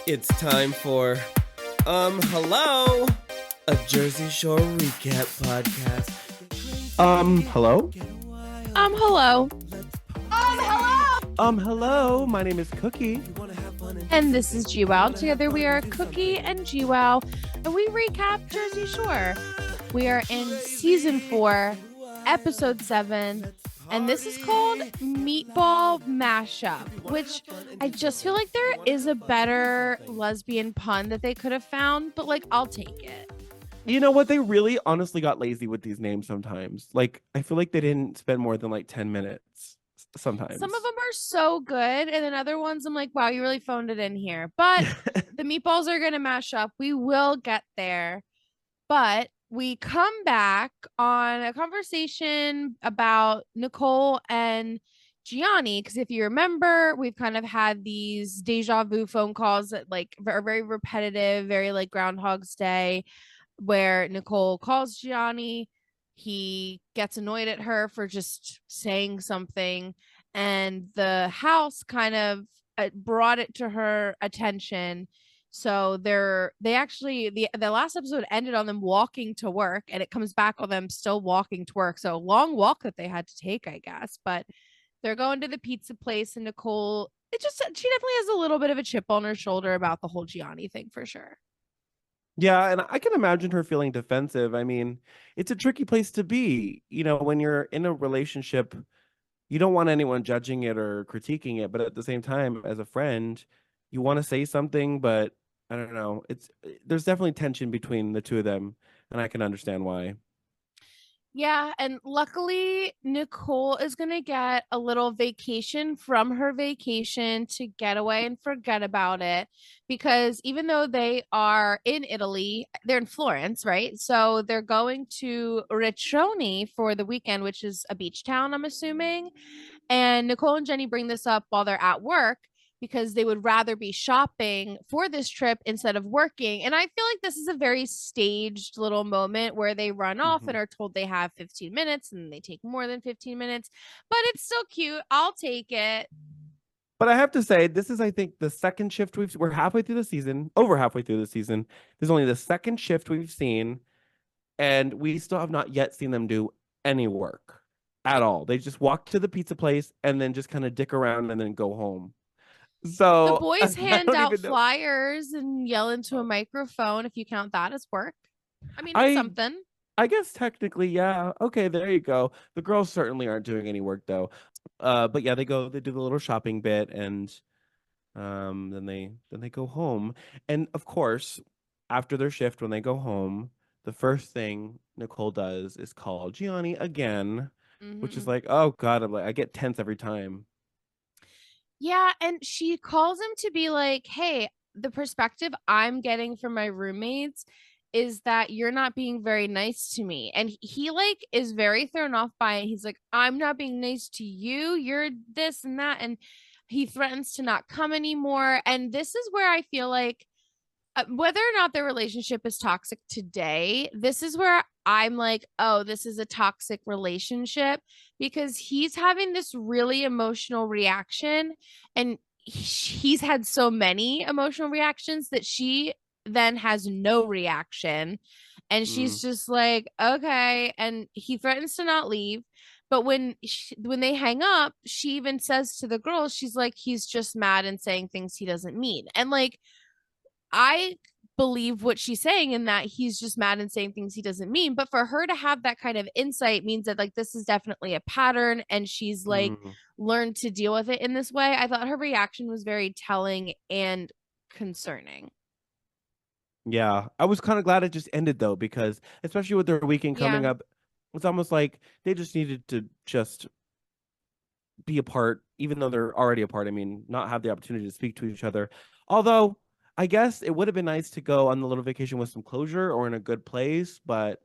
It's time for, hello, a Jersey Shore recap podcast. Hello? Hello. Hello. My name is Cookie. And this is GWOW. Together we are Cookie and GWOW, and we recap Jersey Shore. We are in season 4, episode 7, and this is called Meatball Mashup, which I just feel like there is a better lesbian pun that they could have found, but like, I'll take it. You know what? They really honestly got lazy with these names sometimes. Like, I feel like they didn't spend more than like 10 minutes sometimes. Some of them are so good, and then other ones I'm like, wow, you really phoned it in here. But the meatballs are going to mash up. We will get there. But we come back on a conversation about Nicole and Gianni, because if you remember, we've kind of had these deja vu phone calls that like are very repetitive, very like Groundhog's Day, where Nicole calls Gianni. He gets annoyed at her for just saying something, and the house kind of brought it to her attention. So the last episode ended on them walking to work, and it comes back on them still walking to work. So a long walk that they had to take, I guess. But they're going to the pizza place, and Nicole, she definitely has a little bit of a chip on her shoulder about the whole Gianni thing for sure. Yeah, and I can imagine her feeling defensive. I mean, it's a tricky place to be. You know, when you're in a relationship, you don't want anyone judging it or critiquing it, but at the same time, as a friend, you want to say something, but I don't know. There's definitely tension between the two of them, and I can understand why. Yeah, and luckily Nicole is going to get a little vacation from her vacation to get away and forget about it, because even though they are in Italy, they're in Florence, right? So they're going to Riccione for the weekend, which is a beach town, I'm assuming. And Nicole and Jenny bring this up while they're at work, because they would rather be shopping for this trip instead of working. And I feel like this is a very staged little moment where they run off and are told they have 15 minutes and they take more than 15 minutes, but it's still cute. I'll take it. But I have to say, this is, I think, the second shift we're halfway through the season, over halfway through the season. There's only the second shift we've seen, and we still have not yet seen them do any work at all. They just walk to the pizza place and then just kind of dick around and then go home. The So boys I hand don't out even know. flyers and yell into a microphone, if you count that as work. I mean, it's I something. I guess technically, yeah. Okay, there you go. The girls certainly aren't doing any work though. But yeah, they do the little shopping bit, and then they go home. And of course, after their shift, when they go home, the first thing Nicole does is call Gianni again, which is like, oh God, I get tense every time. Yeah, and she calls him to be like, hey, the perspective I'm getting from my roommates is that you're not being very nice to me. And he like is very thrown off by it. He's like, I'm not being nice to you. You're this and that. And he threatens to not come anymore. And this is where I feel like whether or not their relationship is toxic today, this is where I'm like, oh, this is a toxic relationship, because he's having this really emotional reaction, and he's had so many emotional reactions that she then has no reaction. And she's just like, okay. And he threatens to not leave. But when they hang up, she even says to the girls, she's like, he's just mad and saying things he doesn't mean. And like, I believe what she's saying in that he's just mad and saying things he doesn't mean. But for her to have that kind of insight means that like this is definitely a pattern, and she's like learned to deal with it in this way. I thought her reaction was very telling and concerning. Yeah, I was kind of glad it just ended though, because especially with their weekend coming Yeah. up, it's almost like they just needed to just be apart, even though they're already apart. I mean, not have the opportunity to speak to each other. Although, I guess it would have been nice to go on the little vacation with some closure or in a good place, but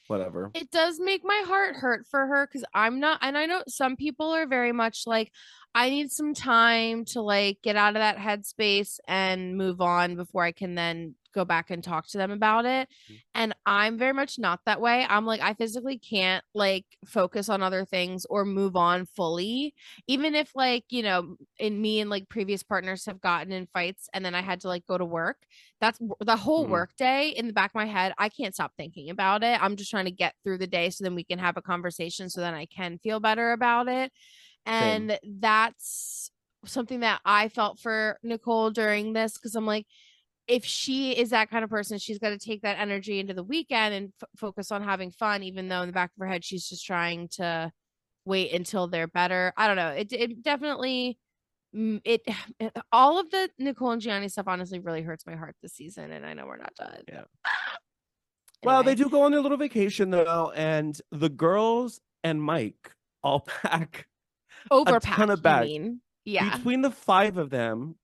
whatever. It does make my heart hurt for her, because I'm not, and I know some people are very much like, I need some time to like get out of that headspace and move on before I can then go back and talk to them about it. And I'm very much not that way. I'm like, I physically can't like focus on other things or move on fully. Even if like, you know, in me and like previous partners have gotten in fights and then I had to like go to work. That's the whole Mm. work day in the back of my head. I can't stop thinking about it. I'm just trying to get through the day so then we can have a conversation so then I can feel better about it. Same. And that's something that I felt for Nicole during this because I'm like, if she is that kind of person, she's got to take that energy into the weekend and focus on having fun, even though in the back of her head, she's just trying to wait until they're better. I don't know. It definitely, it, all of the Nicole and Gianni stuff honestly really hurts my heart this season. And I know we're not done. Yeah. Well, they Anyway, do go on their little vacation though, and the girls and Mike all pack a ton overpack, of you bags. mean? Yeah. Between the 5 of them,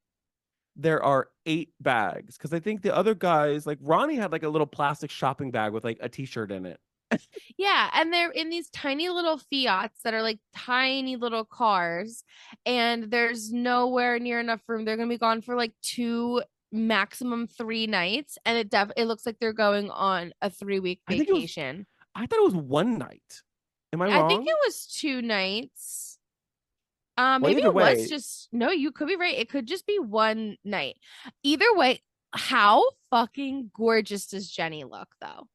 there are 8 bags. Because I think the other guys, like Ronnie, had like a little plastic shopping bag with like a t-shirt in it. Yeah, and they're in these tiny little Fiats that are like tiny little cars, and there's nowhere near enough room. They're gonna be gone for like 2, maximum 3 nights, and it looks like they're going on a 3-week I think it was. vacation. I thought it was one night. Am I I think wrong? it was 2 nights. Well, Maybe either it was way, just no, you could be right. It could just be one night. Either way, how fucking gorgeous does Jenny look though?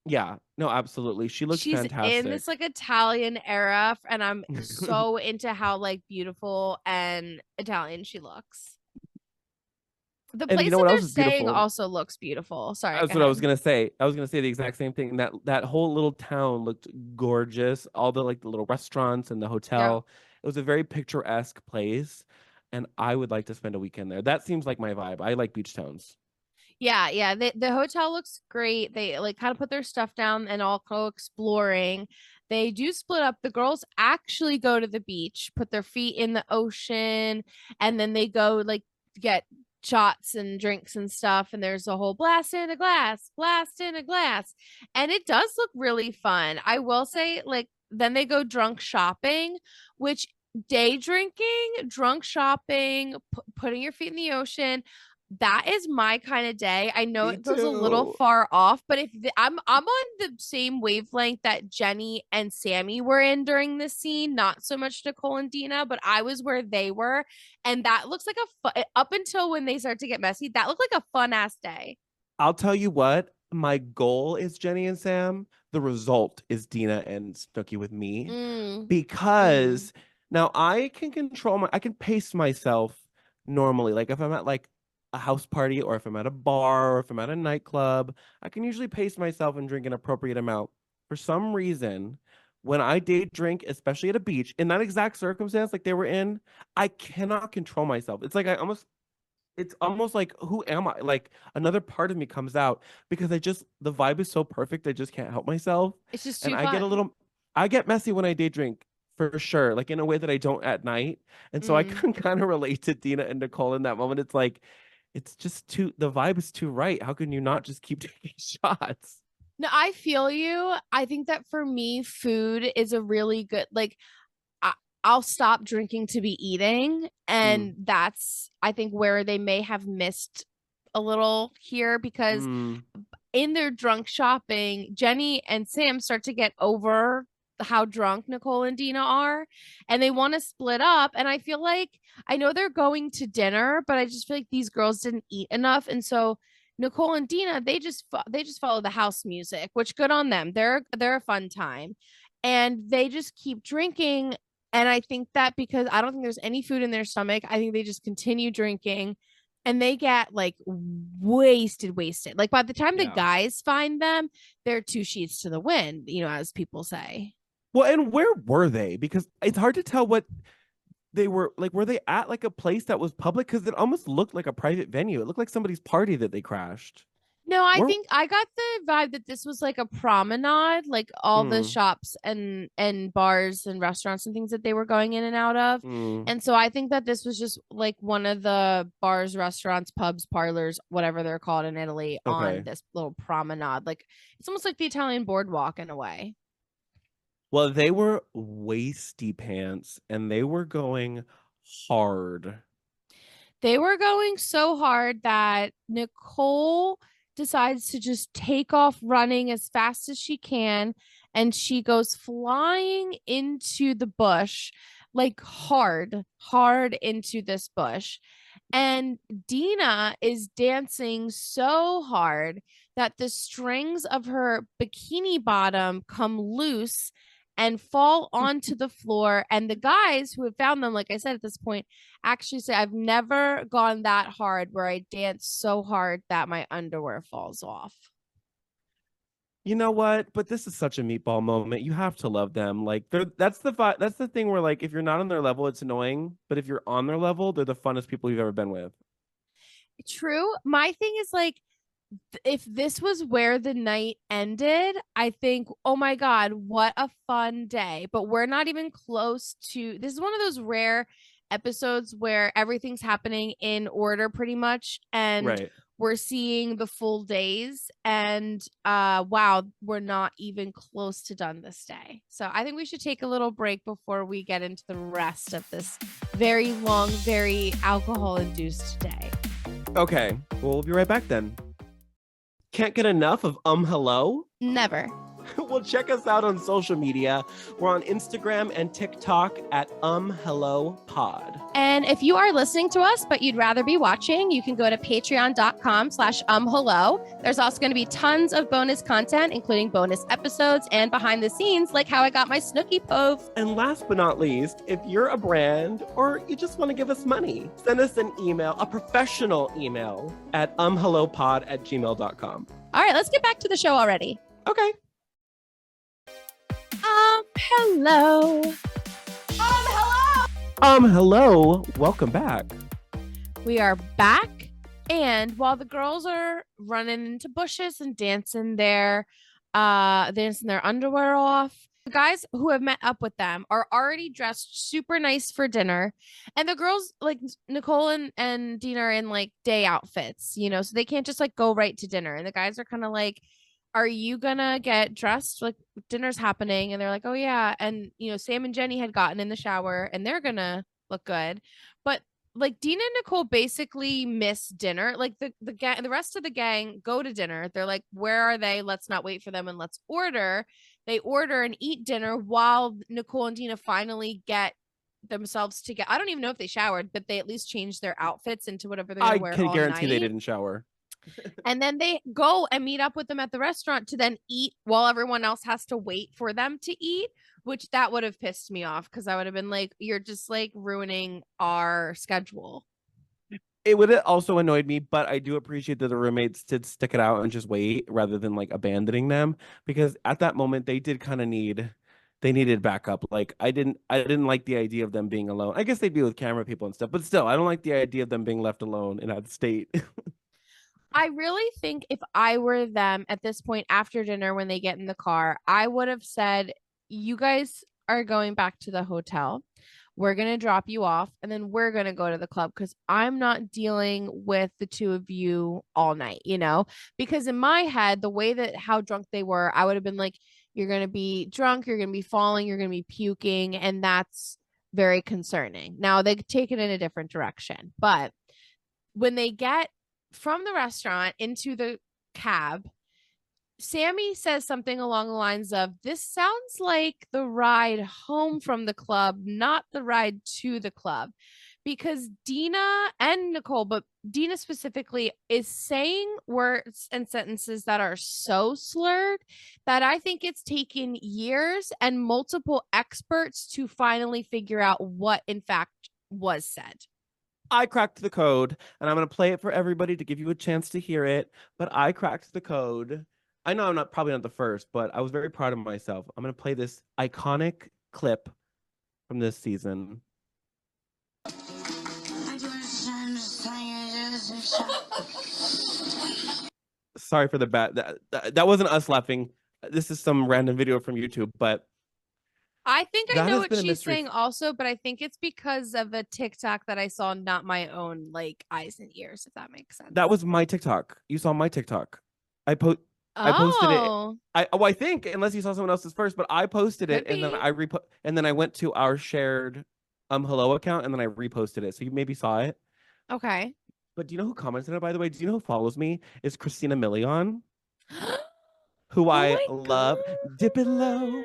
yeah, no, absolutely. She looks She's in fantastic. this like Italian era and I'm so into how like beautiful and Italian she looks. The And you place know that what they're else is staying beautiful? also looks beautiful. Sorry, go That's what I was ahead. gonna say. I was gonna say the exact same thing. And that whole little town looked gorgeous. All the like the little restaurants and the Yeah. hotel. It was a very picturesque place, and I would like to spend a weekend there. That seems like my vibe. I like beach towns. Yeah, yeah. The hotel looks great. They like kind of put their stuff down and all go exploring. They do split up. The girls actually go to the beach, put their feet in the ocean, and then they go like get shots and drinks and stuff. And there's a whole blast in a glass, blast in a glass. And it does look really fun. I will say, like, then they go drunk shopping, which day drinking, drunk shopping, putting your feet in the ocean, that is my kind of day. I know Me it feels a little too. far off, but if I'm on the same wavelength that Jenny and Sammy were in during this scene, not so much Nicole and Dina, but I was where they were, and that looks like up until when they start to get messy, that looked like a fun ass day. I'll tell you what. My goal is Jenny and Sam. The result is Dina and Snooki with me. Mm, mm, Because now I can I can pace myself normally. Like if I'm at like a house party or if I'm at a bar or if I'm at a nightclub, I can usually pace myself and drink an appropriate amount. For some reason, when I day drink, especially at a beach, in that exact circumstance like they were in, I cannot control myself. It's almost like who am I? Like another part of me comes out because the vibe is so perfect, I just can't help myself. it's just And too fun. I get messy when I day drink for sure, like in a way that I don't at night. And so I Mm. can kind of relate to Dina and Nicole in that moment. It's like it's just the vibe is too right. How can you not just keep taking shots? No, I feel you. I think that for me, food is a really good like I, I'll stop drinking to be eating. Mm. And that's, I think, where they may have missed a little here because Mm. in their drunk shopping, Jenny and Sam start to get over how drunk Nicole and Dina are and they want to split up. And I feel like I know they're going to dinner, but I just feel like these girls didn't eat enough. And so Nicole and Dina, they just follow the house music, which good on them. They're a fun time. And they just keep drinking. And I think that because I don't think there's any food in their stomach, I think they just continue drinking and they get like wasted. Like by the time the Yeah. guys find them, they're 2 sheets to the wind, as people say. Well, and where were they? Because it's hard to tell what they were like. Were they at like a place that was public? Because it almost looked like a private venue. It looked like somebody's party that they crashed. No, I Where think I got the vibe that this was like a promenade, like all the mm, shops and bars and restaurants and things that they were going in and out of. mm, And so I think that this was just like one of the bars, restaurants, pubs, parlors, whatever they're called in Italy on okay. this little promenade. Like it's almost like the Italian boardwalk in a way. Well, they were waisty pants and they were going hard. They were going so hard that Nicole decides to just take off running as fast as she can. And she goes flying into the bush, like hard into this bush. And Dina is dancing so hard that the strings of her bikini bottom come loose and fall onto the floor. And the guys who have found them, like I said at this point, actually say, I've never gone that hard where I dance so hard that my underwear falls off. You know what? But this is such a Meatball moment. You have to love them. Like that's the thing where like if you're not on their level, it's annoying. But if you're on their level, they're the funnest people you've ever been with. True. My thing is like, if this was where the night ended, I think, oh my God, what a fun day. But we're not even close to this is one of those rare episodes where everything's happening in order pretty much. And Right. we're seeing the full days. And wow, we're not even close to done this day. So I think we should take a little break before we get into the rest of this very long, very alcohol-induced day. Okay. Well, we'll be right back then. Can't get enough of hello? Never. Well, check us out on social media. We're on Instagram and TikTok at hello pod. And if you are listening to us, but you'd rather be watching, you can go to patreon.com/hello. There's also going to be tons of bonus content, including bonus episodes and behind the scenes, like how I got my Snooki Pove. And last but not least, if you're a brand or you just want to give us money, send us an email, a professional email at hellopod@gmail.com. All right, let's get back to the show already. Okay. Hello. Hello. Welcome back. We are back. And while the girls are running into bushes and dancing their underwear off, the guys who have met up with them are already dressed super nice for dinner. And the girls, like Nicole and Dina, are in like day outfits, so they can't just like go right to dinner. And the guys are kind of like, are you gonna get dressed? Like dinner's happening. And they're like, oh yeah. And Sam and Jenny had gotten in the shower and they're gonna look good. But like Dina and Nicole basically miss dinner. Like the gang, the rest of the gang go to dinner. They're like, where are they? Let's not wait for them and let's order. They order and eat dinner while Nicole and Dina finally get themselves together. I don't even know if they showered, but they at least changed their outfits into whatever they're gonna wear. I can guarantee night. they didn't shower. And then they go and meet up with them at the restaurant to then eat while everyone else has to wait for them to eat, which that would have pissed me off because I would have been like, you're just like ruining our schedule. It would have also annoyed me, but I do appreciate that the roommates did stick it out and just wait rather than like abandoning them, because at that moment they did kind of needed backup. Like I didn't like the idea of them being alone. I guess they'd be with camera people and stuff, but still, I don't like the idea of them being left alone in that state. I really think if I were them at this point after dinner when they get in the car, I would have said, you guys are going back to the hotel. We're going to drop you off and then we're going to go to the club because I'm not dealing with the two of you all night, because in my head, the way that how drunk they were, I would have been like, you're going to be drunk, you're going to be falling, you're going to be puking. And that's very concerning. Now they take it in a different direction, but when they get from the restaurant into the cab, Sammy says something along the lines of, this sounds like the ride home from the club, not the ride to the club. Because Dina and Nicole, but Dina specifically, is saying words and sentences that are so slurred that I think it's taken years and multiple experts to finally figure out what in fact was said. I cracked the code, and I'm going to play it for everybody to give you a chance to hear it, but I cracked the code. I know I'm probably not the first, but I was very proud of myself. I'm going to play this iconic clip from this season. Sorry for the bad. That wasn't us laughing. This is some random video from YouTube, but I think I know what she's mystery. saying also, but I think it's because of a TikTok that I saw, not my own like eyes and ears, if that makes sense. That was my TikTok. You saw my TikTok. I posted it. I think, unless you saw someone else's first, but I posted it. Could and then be. I went to our shared hello account, and then I reposted it. So you maybe saw it. Okay. But do you know who commented it, by the way? Do you know who follows me? It's Christina Milian, who Oh I my love. Dip it god. low.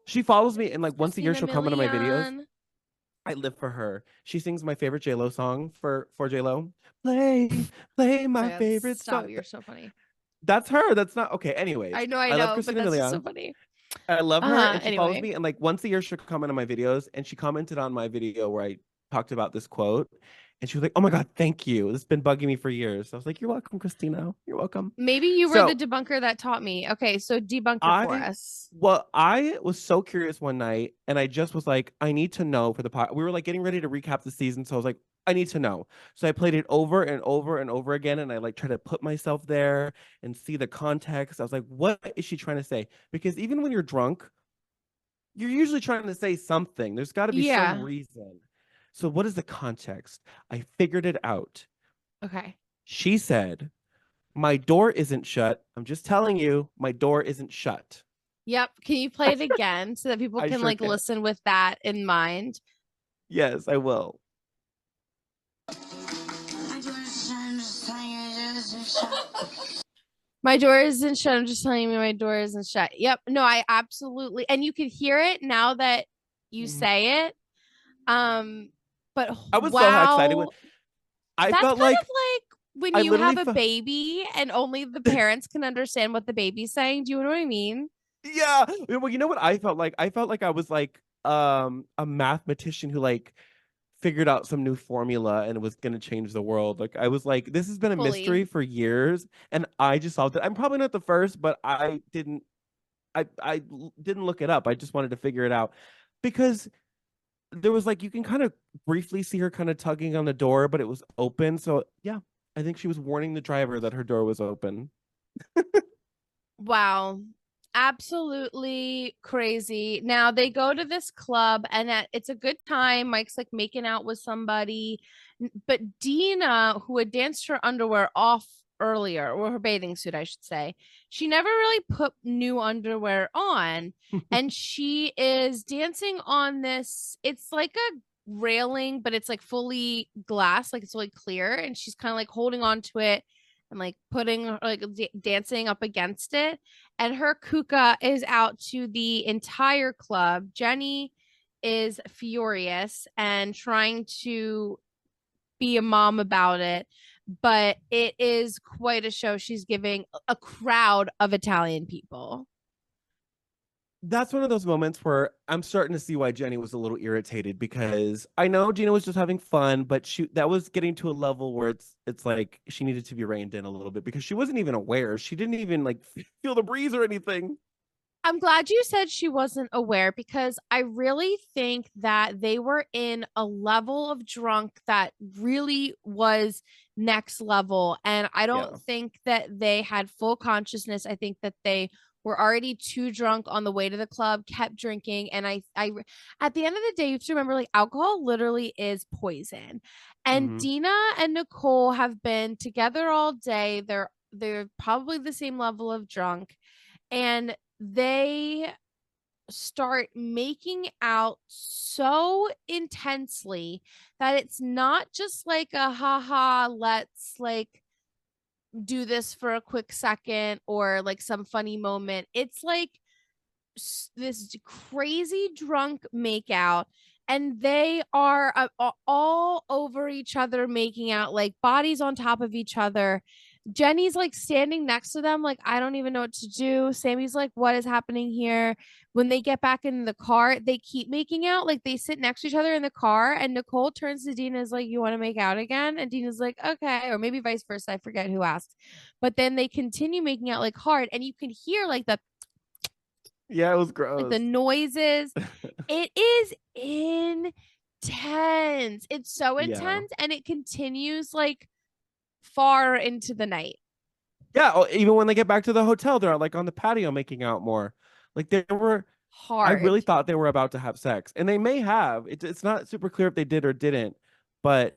She follows me, and like once a year Christina she'll comment on my videos. Milian. I live for her. She sings my favorite J Lo song for J Lo. Play Oh my my god, favorite stop. song. You're so funny. That's her. That's not okay. Anyways, I I love know, but Christina that's just so Milian. funny. I love her, and she follows Anyway. me. And like once a year, she'll comment on my videos. And she commented on my video where I talked about this quote, and she was like, "Oh my god, thank you. This has been bugging me for years." So I was like, "You're welcome, Christina. You're welcome." Maybe you were the So debunker that taught me. Okay, so debunk it for I, us. well, I was so curious one night, and I just was like, I need to know for the pod. We were like getting ready to recap the season, so I was like, I need to know. So I played it over and over and over again, and I like tried to put myself there and see the context. I was like, what is she trying to say? Because even when you're drunk, you're usually trying to say something. There's got to be some Yeah. reason. So what is the context? I figured it out. Okay. She said, "My door isn't shut. I'm just telling you, my door isn't shut." Yep. Can you play it again so that people I can sure like can. listen with that in mind? Yes, I will. My door isn't shut. I'm just telling you my door isn't shut. Yep. No, I absolutely, and you could hear it now that you Mhm. say it. Um, but I was so excited when wow, I that's felt kind of like like when I you literally have a felt baby and only the parents can understand what the baby's saying. Do you know what I mean? yeah. Well, you know what I felt like? I felt like I was like a mathematician who like figured out some new formula and it was going to change the world. Like I was like this has been a mystery Fully. for years and I just solved it. I'm probably not the first, but I didn't look it up. I just wanted to figure it out because there was like you can kind of briefly see her kind of tugging on the door, but it was open. So yeah, I think she was warning the driver that her door was open. Wow. Absolutely crazy. Now they go to this club and it's a good time. Mike's like making out with somebody. But Dina, who had danced her underwear off earlier, or her bathing suit, I should say, she never really put new underwear on. And she is dancing on this, it's like a railing, but it's like fully glass, like it's really clear. And she's kind of like holding on to it and like putting like dancing up against it, and her kuka is out to the entire club. Jenny is furious and trying to be a mom about it, but it is quite a show she's giving a crowd of Italian people. That's one of those moments where I'm starting to see why Jenny was a little irritated because I know Gina was just having fun, but she that was getting to a level where it's like she needed to be reined in a little bit because she wasn't even aware. She didn't even like feel the breeze or anything. I'm glad you said she wasn't aware because I really think that they were in a level of drunk that really was next level. And I Yeah. don't think that they had full consciousness. I think that they were already too drunk on the way to the club, kept drinking. And at the end of the day, you have to remember like alcohol literally is poison. And Hmm. Dina and Nicole have been together all day. They're probably the same level of drunk. And they start making out so intensely that it's not just like a haha, let's like do this for a quick second or like some funny moment. It's like this crazy drunk makeout, and they are all over each other making out, like bodies on top of each other. Jenny's like standing next to them like I don't even know what to do. Sammy's like what is happening here? When they get back in the car, they keep making out, like they sit next to each other in the car, and Nicole turns to Dina, is like, you want to make out again? And Dina's like, okay, or maybe vice versa, I forget who asked. But then they continue making out like hard, and you can hear Yeah, it was like the gross. noises. It is intense. It's so Yeah. intense, and it continues like far into the night. Yeah. Oh, even when they get back to the hotel, they're like on the patio making out more. Like they were I really Hard. thought they were about to have sex. And they may have. It's not super clear if they did or didn't, but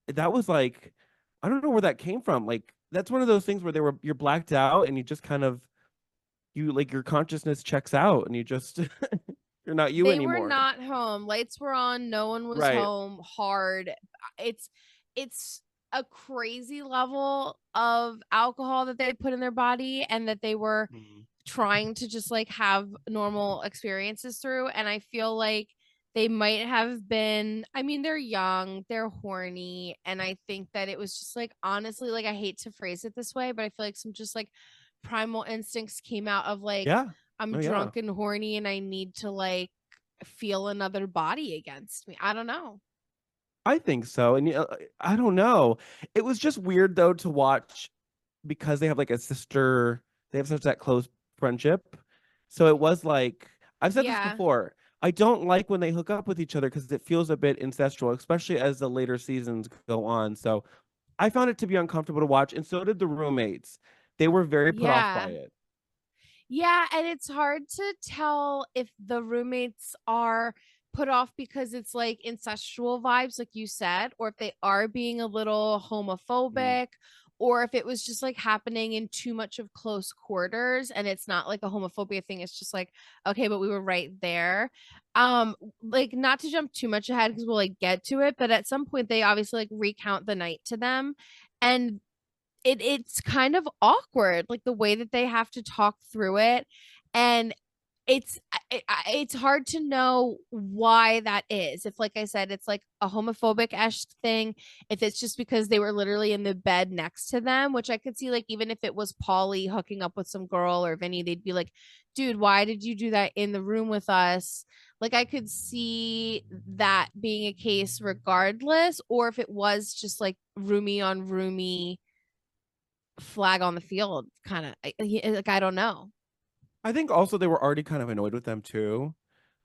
that was like I don't know where that came from. Like that's one of those things where you're blacked out and you just kind of you like your consciousness checks out and you just You're not you They were anymore. not home. Lights were on. No one was Right. home. Hard. It's a crazy level of alcohol that they put in their body and that they were Mhm. trying to just like have normal experiences through. And I feel like they might have been, I mean, they're young, they're horny, and I think that it was just like, honestly, like, I hate to phrase it this way, but I feel like some just like primal instincts came out of like, Yeah. I'm Oh yeah. drunk and horny and I need to like feel another body against me. I don't know. I think so. And I don't know. It was just weird though to watch because they have like a sister, they have such that close friendship. So it was like I've said this Yeah. before. I don't like when they hook up with each other because it feels a bit incestual, especially as the later seasons go on. So I found it to be uncomfortable to watch, and so did the roommates. They were very put off by Yeah. it. Yeah, and it's hard to tell if the roommates are put off because it's like incestual vibes, like you said, or if they are being a little Mm. homophobic, or if it was just like happening in too much of close quarters and it's not like a homophobia thing. It's just like, okay, but we were right there. Like not to jump too much ahead because we'll like get to it, but at some point they obviously like recount the night to them. And it's kind of awkward, like the way that they have to talk through it, and it's hard to know why that is. If, like I said, it's like a homophobic-esque thing, if it's just because they were literally in the bed next to them, which I could see, like even if it was Polly hooking up with some girl or Vinny, they'd be like, dude, why did you do that in the room with us? Like I could see that being a case regardless, or if it was just like roomie on roomie flag on the field kind of like I don't know. I think also they were already kind of annoyed with them too.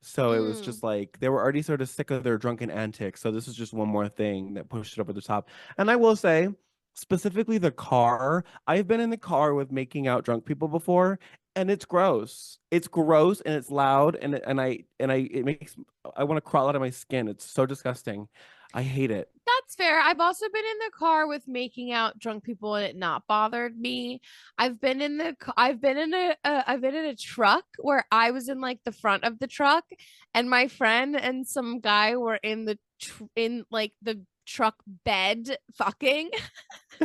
So it was Mm, just like they were already sort of sick of their drunken antics. So this is just one more thing that pushed it over the top. And I will say, specifically the car, I've been in the car with making out drunk people before, and it's gross. It's gross and it's loud and I it makes I want to crawl out of my skin. It's so disgusting. I hate it. that's fair. I've also been in the car with making out drunk people and it not bothered me. I've been in a truck where I was in like the front of the truck and my friend and some guy were in in like the truck bed fucking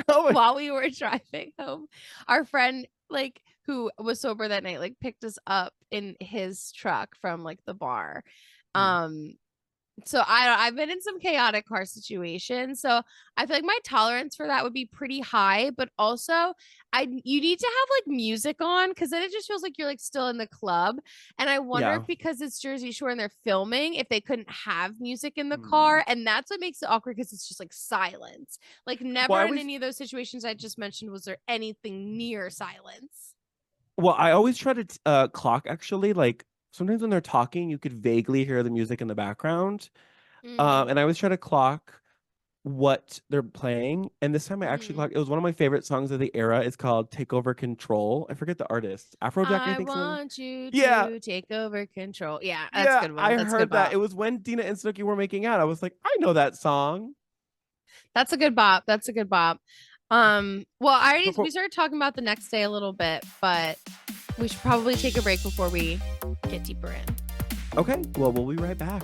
Oh my, while we were driving home. Our friend, like who was sober that night, like picked us up in his truck from like the bar. mm, Um, so I've been in some chaotic car situations. So I feel like my tolerance for that would be pretty high, but also you need to have like music on because then it just feels like you're like still in the club. And I wonder if yeah. because it's Jersey Shore and they're filming, if they couldn't have music in the Mm. car. And that's what makes it awkward because it's just like silence. Like Well, never I in always any of those situations I just mentioned was there anything near silence. I always try to clock actually. Like sometimes when they're talking, you could vaguely hear the music in the background. Mm, And I always try to clock what they're playing. And this time I actually mm. clocked. It was one of my favorite songs of the era. It's called "Take Over Control." I forget the artist. Afrojack, I I think something. want you Yeah, to take over control. Yeah, that's a yeah. good one. I That's a good heard that. bop. It was when Dina and Snooki were making out. I was like, I know that song. That's a good bop. That's a good bop. Well, we Before, started talking about the next day a little bit, but we should probably take a break before we get deeper in. okay. Well, we'll be right back.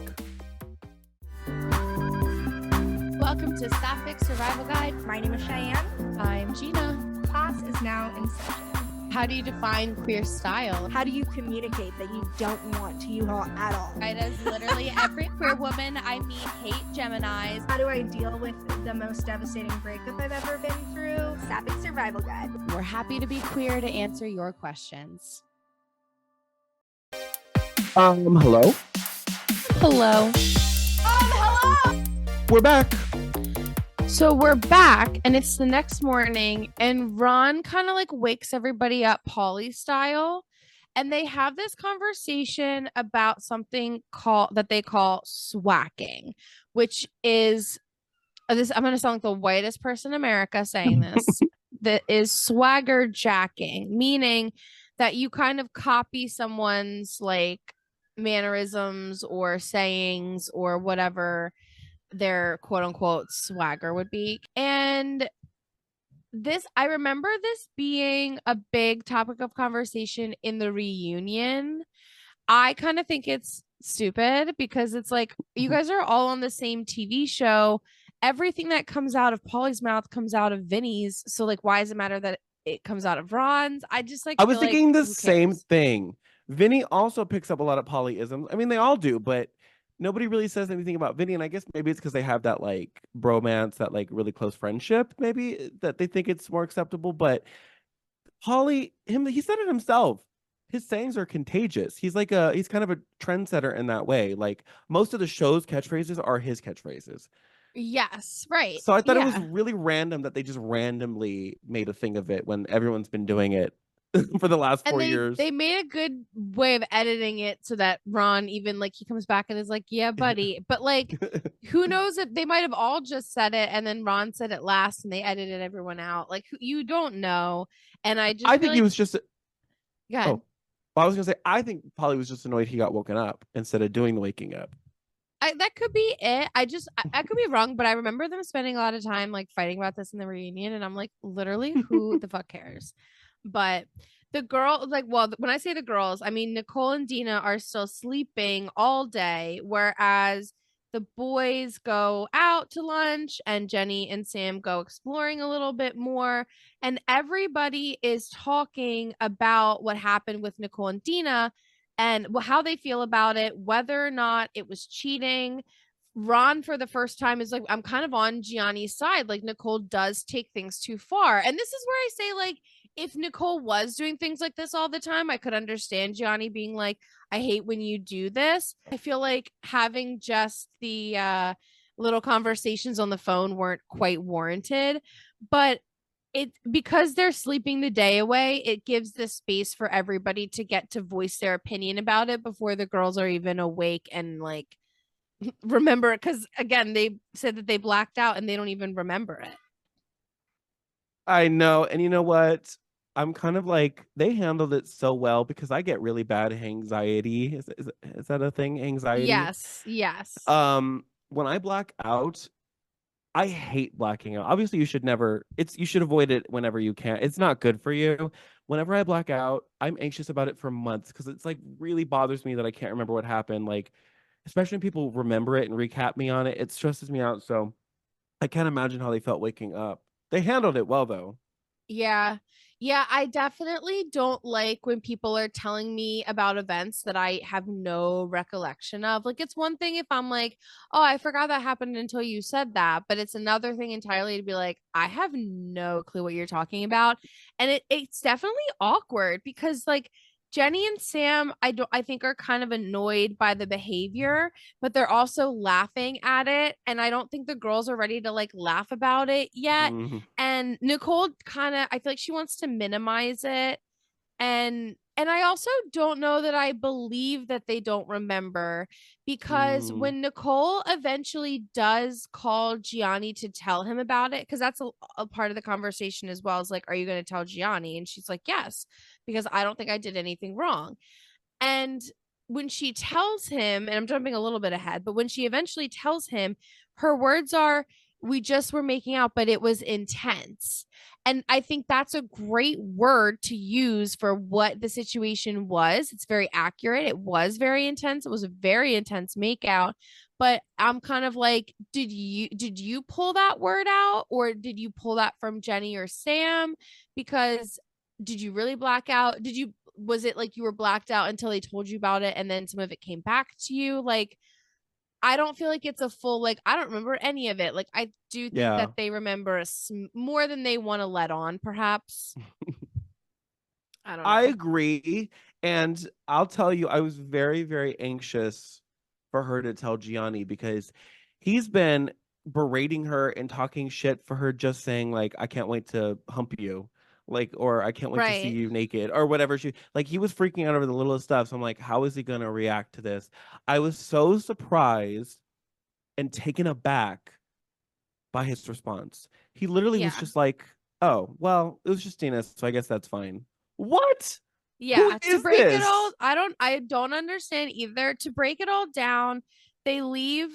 Welcome to Sapphic Survival Guide. My name is Cheyenne. I'm Gina. Class is now in session. How do you define queer style? How do you communicate that you don't want to U-Haul at all? Right, as literally every queer woman I meet hate Geminis. How do I deal with the most devastating breakup I've ever been through? Sapphic Survival Guide. We're happy to be queer to answer your questions. Hello. Hello. Hello! We're back. So we're back and it's the next morning and Ron kind of like wakes everybody up Polly style and they have this conversation about something that they call swacking, which is this I'm going to sound like the whitest person in America saying this. That is swagger jacking, meaning that you kind of copy someone's like mannerisms or sayings or whatever their quote unquote swagger would be. And I remember this being a big topic of conversation in the reunion. I kind of think it's stupid because it's like you guys are all on the same TV show. Everything that comes out of Polly's mouth comes out of Vinny's. So like, why does it matter that it comes out of Ron's? I just like I was feel like thinking the who same cares? thing. Vinny also picks up a lot of polyisms. I mean, they all do, but nobody really says anything about Vinny. And I guess maybe it's because they have that like bromance, that like really close friendship, maybe that they think it's more acceptable. But Polly, he said it himself. His sayings are contagious. He's kind of a trendsetter in that way. Like most of the show's catchphrases are his catchphrases. Yes, right. So I thought it was Yeah. really random that they just randomly made a thing of it when everyone's been doing it for the last And 4 years. they made a good way of editing it so that Ron even like he comes back and is like, yeah, buddy. But like, who knows if they might have all just said it and then Ron said it last and they edited everyone out. Like you don't know. And I just I feel think he like was just. God. Oh, well, I was gonna say I think Polly was just annoyed he got woken up instead of doing the waking up. That could be it. I could be wrong, but I remember them spending a lot of time like fighting about this in the reunion, and I'm like, literally, who the fuck cares? But the girl, like, well, when I say the girls, I mean Nicole and Dina are still sleeping all day, whereas the boys go out to lunch and Jenny and Sam go exploring a little bit more, and everybody is talking about what happened with Nicole and Dina and how they feel about it, whether or not it was cheating. Ron, for the first time, is like, I'm kind of on Gianni's side. Like, Nicole does take things too far. And this is where I say, like, if Nicole was doing things like this all the time, I could understand Gianni being like, I hate when you do this. I feel like having just the little conversations on the phone weren't quite warranted. But it because they're sleeping the day away, it gives the space for everybody to get to voice their opinion about it before the girls are even awake and like remember it, because again they said that they blacked out and they don't even remember it. I know, and you know what? I'm kind of like they handled it so well because I get really bad anxiety. Is that a thing? Anxiety. Yes. When I black out, I hate blacking out. Obviously, you should avoid it whenever you can. It's not good for you. Whenever I black out, I'm anxious about it for months because it's like really bothers me that I can't remember what happened. Like, especially when people remember it and recap me on it, it stresses me out. So I can't imagine how they felt waking up. They handled it well though. Yeah. Yeah, I definitely don't like when people are telling me about events that I have no recollection of. Like, it's one thing if I'm like, oh, I forgot that happened until you said that. But it's another thing entirely to be like, I have no clue what you're talking about. And it's definitely awkward because, like, Jenny and Sam, I think are kind of annoyed by the behavior, but they're also laughing at it. And I don't think the girls are ready to like laugh about it yet. Mhm. And Nicole kind of I feel like she wants to minimize it. And I also don't know that I believe that they don't remember, because Mm. when Nicole eventually does call Gianni to tell him about it, because that's a part of the conversation as well, is like, are you going to tell Gianni? And she's like, yes, because I don't think I did anything wrong. And when she tells him, and I'm jumping a little bit ahead, but when she eventually tells him, her words are, we just were making out, but it was intense. And I think that's a great word to use for what the situation was. It's very accurate. It was very intense. It was a very intense makeout. But I'm kind of like, did you pull that word out, or did you pull that from Jenny or Sam? Because did you really black out? Was it like you were blacked out until they told you about it and then some of it came back to you? Like, I don't feel like it's a full, like, I don't remember any of it. Like, I do think Yeah. that they remember more than they want to let on, perhaps. I don't I know. agree. And I'll tell you, I was very, very anxious for her to tell Gianni because he's been berating her and talking shit for her just saying, like, I can't wait to hump you. Like, or I can't wait to see Right. you naked or whatever. He was freaking out over the littlest stuff. So I'm like, how is he going to react to this? I was so surprised and taken aback by his response. He literally was Yeah. just like, oh, well, it was just Dina, so I guess that's fine. What? Who Yeah. To is break it all, this? I don't understand either. To break it all down, they leave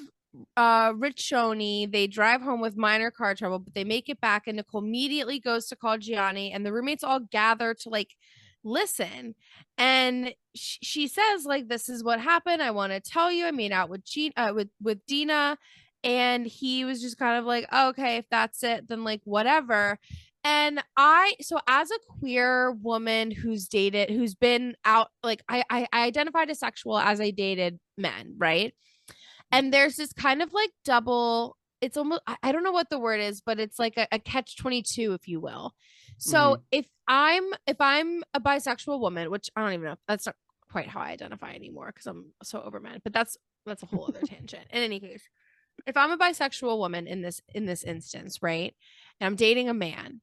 Riccioni, they drive home with minor car trouble, but they make it back, and Nicole immediately goes to call Gianni, and the roommates all gather to like listen. And she says, like, this is what happened. I want to tell you. I made out with with Dina. And he was just kind of like, oh, okay, if that's it, then like whatever. And so as a queer woman who's been out, like I identified as sexual as I dated men, right? And there's this kind of like double, it's almost, I don't know what the word is, but it's like a catch 22, if you will. So if I'm a bisexual woman, which I don't even know, that's not quite how I identify anymore because I'm so over men, but that's a whole other tangent. In any case, if I'm a bisexual woman in this instance, right? And I'm dating a man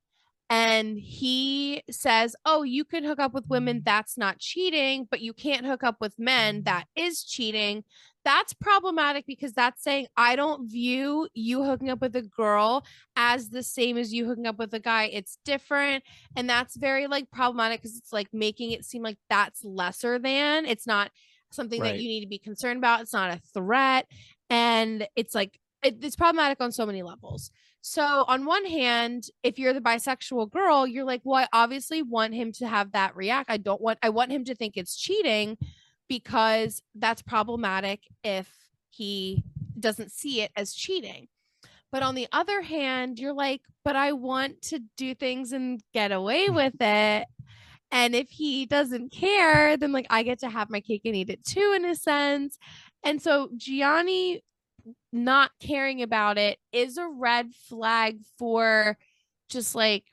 and he says, "Oh, you can hook up with women, that's not cheating, but you can't hook up with men, that is cheating." That's problematic because that's saying I don't view you hooking up with a girl as the same as you hooking up with a guy. It's different. And that's very like problematic because it's like making it seem like that's lesser than. It's not something that you need to be concerned about. It's not a threat. And it's like it's problematic on so many levels. So on one hand, if you're the bisexual girl, you're like, well, I obviously want him to have that react. I want him to think it's cheating because that's problematic if he doesn't see it as cheating. But on the other hand, you're like, but I want to do things and get away with it. And if he doesn't care, then like I get to have my cake and eat it too, in a sense. And so Gianni not caring about it is a red flag for just like,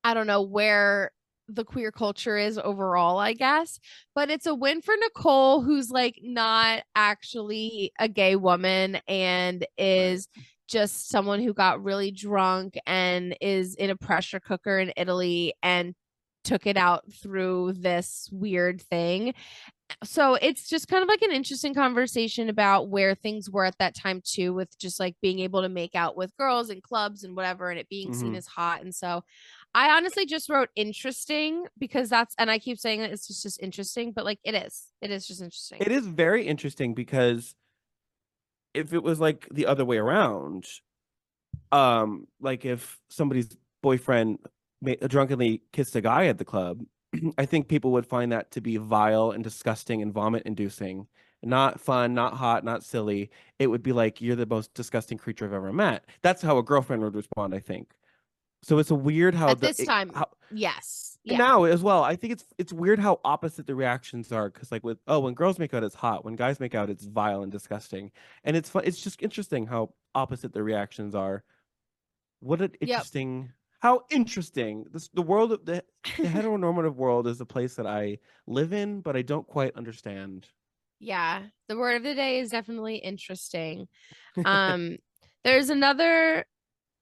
I don't know where the queer culture is overall, I guess. But it's a win for Nicole, who's like not actually a gay woman and is just someone who got really drunk and is in a pressure cooker in Italy and took it out through this weird thing. So it's just kind of like an interesting conversation about where things were at that time too, with just like being able to make out with girls in clubs and whatever, and it being seen as hot. And so I honestly just wrote interesting because that's, and I keep saying that it's just interesting, but like it is just interesting. It is very interesting because if it was like the other way around, like if somebody's boyfriend drunkenly kissed a guy at the club, I think people would find that to be vile and disgusting and vomit inducing, not fun, not hot, not silly. It would be like, you're the most disgusting creature I've ever met. That's how a girlfriend would respond, I think. So it's a weird how at this time, yes, yeah. Now as well, I think it's weird how opposite the reactions are, because like when girls make out, it's hot. When guys make out, it's vile and disgusting. And it's fun. It's just interesting how opposite the reactions are. What an interesting. How interesting. The world of the heteronormative world is a place that I live in, but I don't quite understand. Yeah, the word of the day is definitely interesting. There's another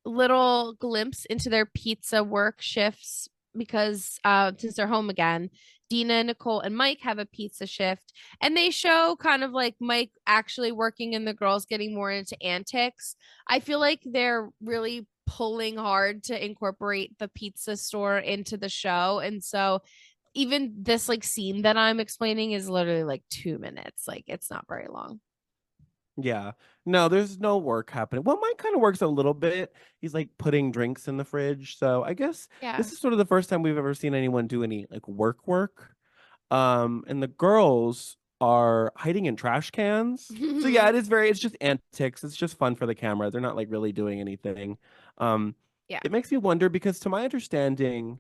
little glimpse into their pizza work shifts because since they're home again, Dina, Nicole, and Mike have a pizza shift, and they show kind of like Mike actually working and the girls getting more into antics. I feel like they're really pulling hard to incorporate the pizza store into the show, and so even this like scene that I'm explaining is literally like 2 minutes. Like it's not very long. Yeah. No, there's no work happening. Well, mine kind of works a little bit. He's like putting drinks in the fridge. So I guess this is sort of the first time we've ever seen anyone do any like work. And the girls are hiding in trash cans. So yeah, it's just antics. It's just fun for the camera. They're not like really doing anything. It makes me wonder because to my understanding,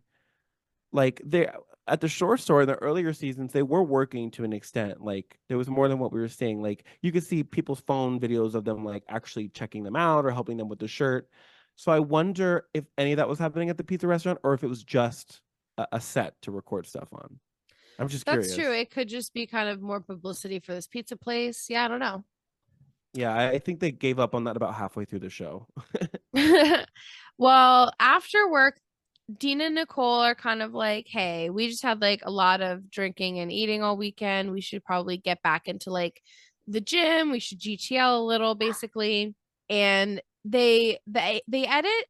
like they at the shore store in the earlier seasons, they were working to an extent. Like there was more than what we were seeing. Like you could see people's phone videos of them like actually checking them out or helping them with the shirt. So I wonder if any of that was happening at the pizza restaurant or if it was just a set to record stuff on. I'm just curious. That's true. It could just be kind of more publicity for this pizza place. Yeah, I don't know. Yeah, I think they gave up on that about halfway through the show. Well, after work, Dina and Nicole are kind of like, hey, we just had like a lot of drinking and eating all weekend. We should probably get back into like the gym. We should GTL a little, basically. And they edit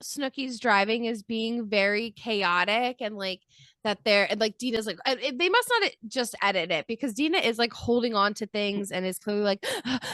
Snooki's driving as being very chaotic and like that they're and like Dina's like they must not just edit it because Dina is like holding on to things and is clearly like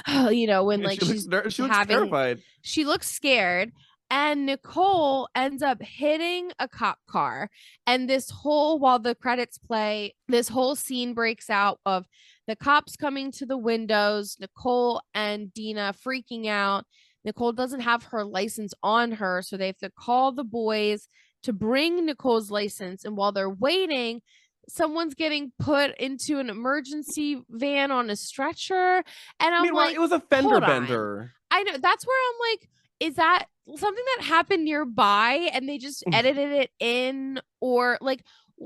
when like she looks terrified. She looks scared. And Nicole ends up hitting a cop car. And while the credits play, this whole scene breaks out of the cops coming to the windows, Nicole and Dina freaking out. Nicole doesn't have her license on her, so they have to call the boys to bring Nicole's license. And while they're waiting, someone's getting put into an emergency van on a stretcher. And I'm Meanwhile, like, it was a fender hold on. bender. I know, that's where I'm like, is that something that happened nearby and they just edited it in? Or like,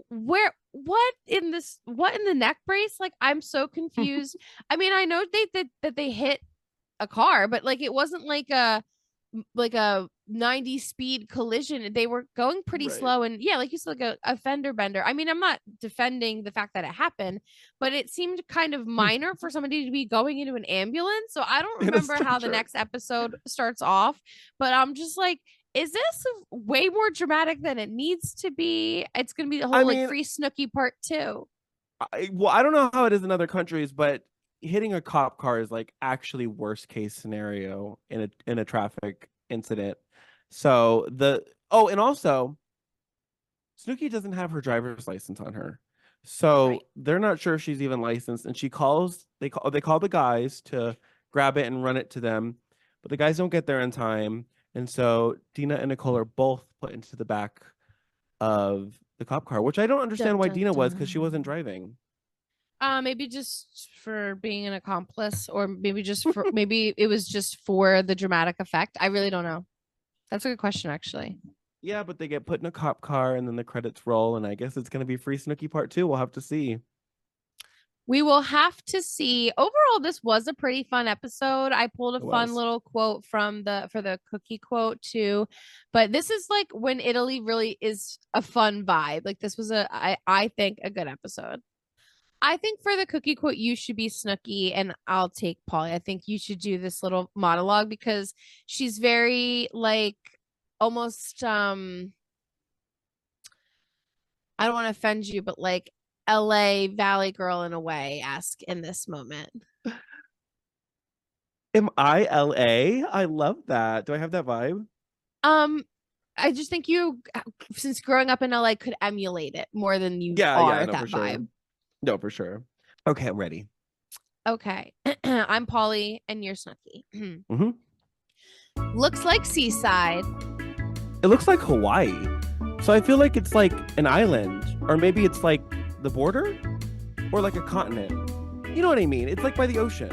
what in the neck brace? Like, I'm so confused. I mean, I know that they hit a car, but like, it wasn't like a 90 speed collision. They were going pretty Right. slow, and yeah, like you said, like a fender bender. I mean, I'm not defending the fact that it happened, but it seemed kind of minor for somebody to be going into an ambulance. So I don't remember how the next episode starts off, but I'm just like, is this way more dramatic than it needs to be? It's gonna be the whole like Free Snooki part 2. I don't know how it is in other countries, but hitting a cop car is like actually worst case scenario in a traffic incident. So and also Snooki doesn't have her driver's license on her. So they're not sure if she's even licensed, and they call the guys to grab it and run it to them, but the guys don't get there in time. And so Dina and Nicole are both put into the back of the cop car, which I don't understand why Dina was, because she wasn't driving. Maybe just for being an accomplice, or maybe just for maybe it was just for the dramatic effect. I really don't know. That's a good question, actually. Yeah, but they get put in a cop car and then the credits roll, and I guess it's going to be Free Snooki part 2. We'll have to see. We will have to see. Overall, this was a pretty fun episode. I pulled a fun little quote for the cookie quote too. But this is like when Italy really is a fun vibe. Like, this was I think a good episode. I think for the cookie quote, you should be Snooki and I'll take Polly. I think you should do this little monologue because she's very like almost I don't want to offend you, but like LA Valley girl in a way ask in this moment. Am I LA? I love that. Do I have that vibe? I just think you, since growing up in LA, could emulate it more than you are that vibe. Sure. No, for sure. Okay, I'm ready. Okay. I'm Polly and you're Snooki. Looks like seaside. It looks like Hawaii. So I feel like it's like an island, or maybe it's like the border, or like a continent. You know what I mean? It's like by the ocean.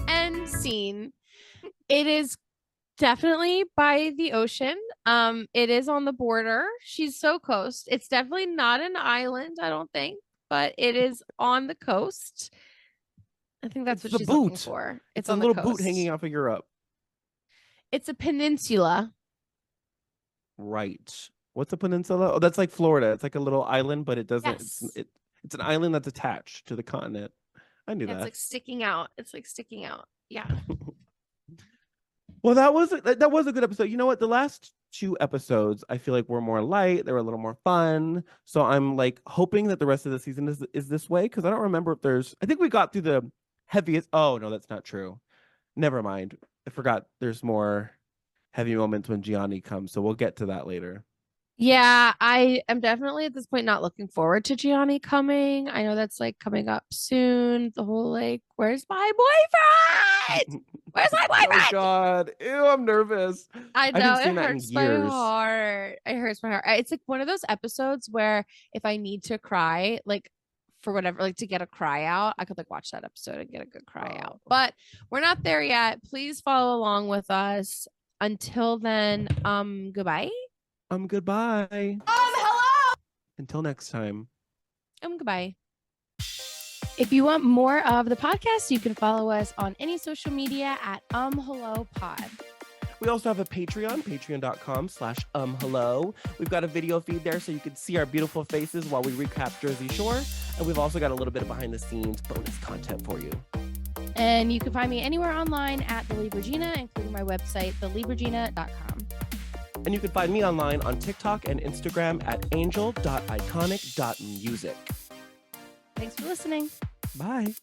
And scene. It is definitely by the ocean. It is on the border. She's so coast. It's definitely not an island, I don't think, but it is on the coast. I think that's what she's looking for. It's on a little boot hanging off of Europe. It's a peninsula. Right. What's a peninsula? Oh, that's like Florida. It's like a little island, but it doesn't. Yes. It's an island that's attached to the continent. I knew that. It's like sticking out. It's like sticking out. Yeah. Well, that was a good episode. You know what? The last 2 episodes, I feel like were more light. They were a little more fun. So I'm like hoping that the rest of the season is this way, because I don't remember if there's. I think we got through the heaviest. Oh no, that's not true. Never mind. I forgot. There's more heavy moments when Gianni comes. So we'll get to that later. Yeah, I am definitely at this point not looking forward to Gianni coming. I know that's like coming up soon. The whole like, where's my boyfriend? Where's my boyfriend? Oh God. Ew, I'm nervous. I know, it hurts my years. heart. It hurts my heart. It's like one of those episodes where if I need to cry, like for whatever, like to get a cry out, I could like watch that episode and get a good cry out. But we're not there yet. Please follow along with us. Until then, goodbye. Goodbye. Hello. Until next time. Goodbye. If you want more of the podcast, you can follow us on any social media at hello pod. We also have a Patreon, patreon.com/hello. We've got a video feed there so you can see our beautiful faces while we recap Jersey Shore. And we've also got a little bit of behind the scenes bonus content for you. And you can find me anywhere online at The Lead Regina, including my website, theleadregina.com. And you can find me online on TikTok and Instagram at angel.iconic.music. Thanks for listening. Bye.